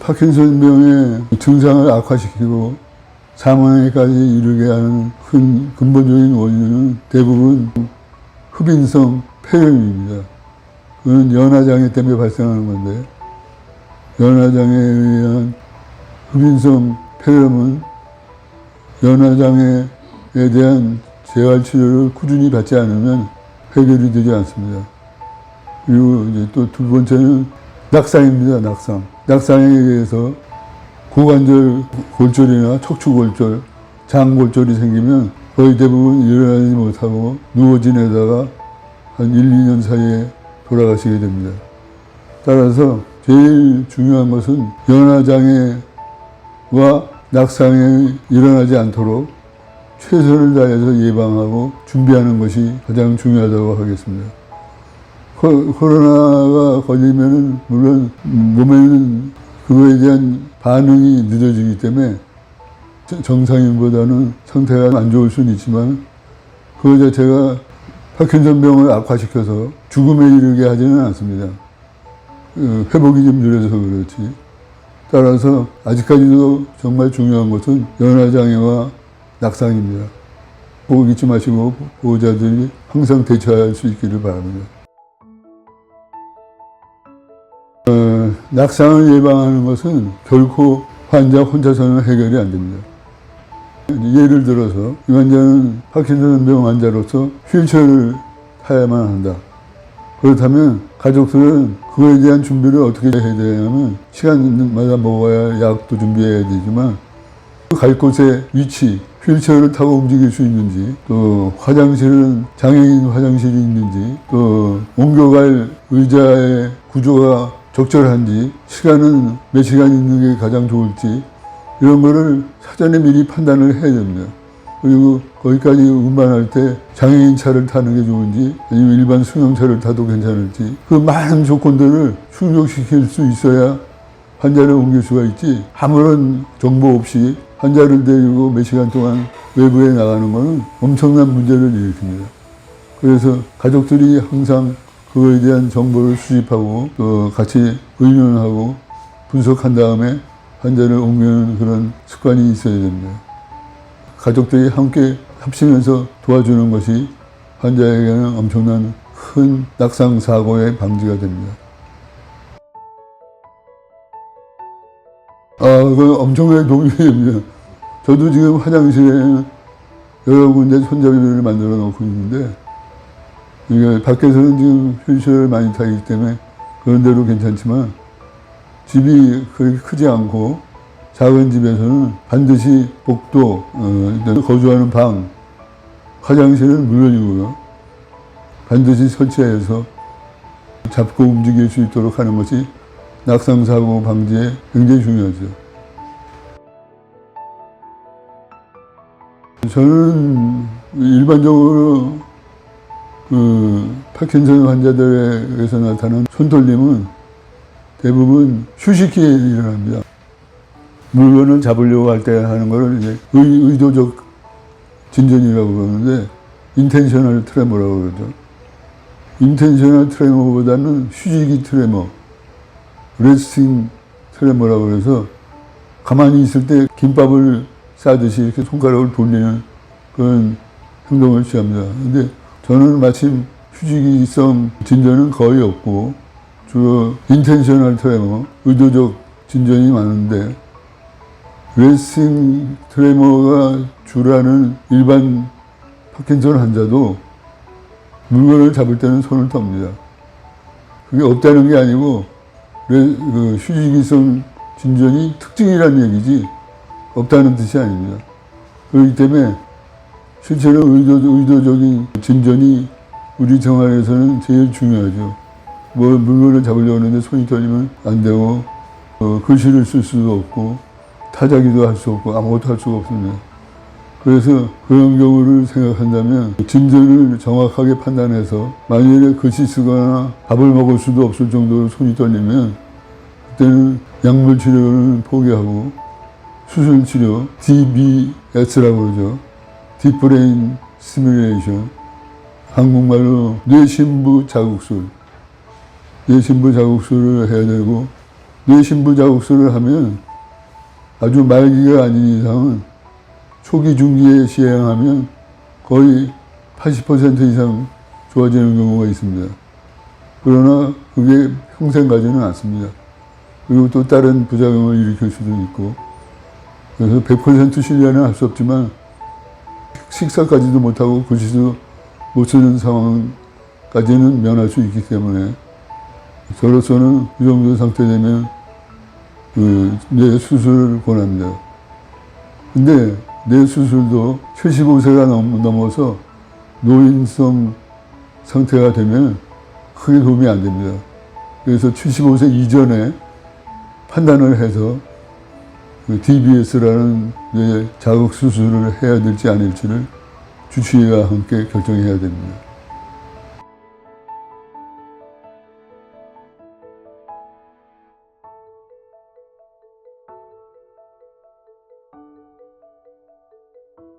파킨슨병의 증상을 악화시키고 사망에까지 이르게 하는 큰 근본적인 원인은 대부분 흡인성 폐렴입니다. 그건 연화장애 때문에 발생하는 건데, 연화장애에 의한 흡인성 폐렴은 연화장애에 대한 재활치료를 꾸준히 받지 않으면 해결이 되지 않습니다. 그리고 이제 또 두 번째는 낙상입니다. 낙상. 낙상에 의해서 고관절 골절이나 척추골절, 장골절이 생기면 거의 대부분 일어나지 못하고 누워 지내다가 한 1, 2년 사이에 돌아가시게 됩니다. 따라서 제일 중요한 것은 연화장애와 낙상이 일어나지 않도록 최선을 다해서 예방하고 준비하는 것이 가장 중요하다고 하겠습니다. 코로나가 걸리면은 물론 몸에는 그거에 대한 반응이 늦어지기 때문에 정상인보다는 상태가 안 좋을 수는 있지만 그거 자체가 파킨슨병을 악화시켜서 죽음에 이르게 하지는 않습니다. 회복이 좀 느려서 그렇지. 따라서 아직까지도 정말 중요한 것은 연화장애와 낙상입니다. 꼭 잊지 마시고 보호자들이 항상 대처할 수 있기를 바랍니다. 낙상을 예방하는 것은 결코 환자 혼자서는 해결이 안 됩니다. 예를 들어서 이 환자는 파킨슨병 환자로서 휠체어를 타야만 한다. 그렇다면 가족들은 그거에 대한 준비를 어떻게 해야 되냐면 시간마다 먹어야 약도 준비해야 되지만 갈 곳의 위치, 휠체어를 타고 움직일 수 있는지, 또 화장실은 장애인 화장실이 있는지, 또 옮겨갈 의자의 구조가 적절한지, 시간은 몇 시간 있는 게 가장 좋을지 이런 거를 사전에 미리 판단을 해야 됩니다. 그리고 거기까지 운반할 때 장애인 차를 타는 게 좋은지 아니면 일반 승용차를 타도 괜찮을지 그 많은 조건들을 충족시킬 수 있어야 환자를 옮길 수가 있지 아무런 정보 없이 환자를 데리고 몇 시간 동안 외부에 나가는 것은 엄청난 문제를 일으킵니다. 그래서 가족들이 항상 그거에 대한 정보를 수집하고 또 같이 의논하고 분석한 다음에 환자를 옮기는 그런 습관이 있어야 됩니다. 가족들이 함께 합치면서 도와주는 것이 환자에게는 엄청난 큰 낙상 사고의 방지가 됩니다. 그건 엄청나게 도움이 됩니다. 저도 지금 화장실에 여러 군데 손잡이를 만들어 놓고 있는데 이게 밖에서는 지금 휠체어를 많이 타기 때문에 그런 데로 괜찮지만 집이 그렇게 크지 않고 작은 집에서는 반드시 복도, 거주하는 방, 화장실은 물론이고요. 반드시 설치해서 잡고 움직일 수 있도록 하는 것이 낙상사고 방지에 굉장히 중요하죠. 저는 일반적으로 파킨슨 환자들에게서 나타나는 손떨림은 대부분 휴식기에 일어납니다. 물건을 잡으려고 할 때 하는 거를 이제 의도적 진전이라고 그러는데 인텐셔널 트레모라고 그러죠. 인텐셔널 트레모보다는 휴식이 트레모, 레스팅 트레모라고 그래서 가만히 있을 때 김밥을 싸듯이 이렇게 손가락을 돌리는 그런 행동을 취합니다. 근데 저는 마침 휴식이성 진전은 거의 없고 주로 인텐셔널 트레모, 의도적 진전이 많은데 레스팅 트레모가 주라는 일반 파킨슨 환자도 물건을 잡을 때는 손을 떱니다. 그게 없다는 게 아니고 휴식이성 진전이 특징이라는 얘기지 없다는 뜻이 아닙니다. 그렇기 때문에 실제로 의도적인 진전이 우리 생활에서는 제일 중요하죠. 물건을 잡으려고 하는데 손이 떨리면 안 되고 글씨를 쓸 수도 없고 타자기도 할 수 없고 아무것도 할 수가 없습니다. 그래서 그런 경우를 생각한다면 진전을 정확하게 판단해서 만일에 글씨 쓰거나 밥을 먹을 수도 없을 정도로 손이 떨리면 그때는 약물 치료는 포기하고 수술 치료, DBS라고 그러죠. Deep Brain Stimulation, 한국말로 뇌신부 자극술. 뇌신부 자극술을 해야 되고 뇌신부 자극술을 하면 아주 말기가 아닌 이상은 초기 중기에 시행하면 거의 80% 이상 좋아지는 경우가 있습니다. 그러나 그게 평생 가지는 않습니다. 그리고 또 다른 부작용을 일으킬 수도 있고, 그래서 100% 신뢰는 할 수 없지만 식사까지도 못하고 글씨도 못 쓰는 상황까지는 면할 수 있기 때문에 저로서는 이 정도 상태 되면 뇌 수술을 권합니다. 근데 뇌 수술도 75세가 넘어서 노인성 상태가 되면 크게 도움이 안 됩니다. 그래서 75세 이전에 판단을 해서 DBS라는 뇌 자극 수술을 해야 될지 아닐지를 주치의와 함께 결정해야 됩니다.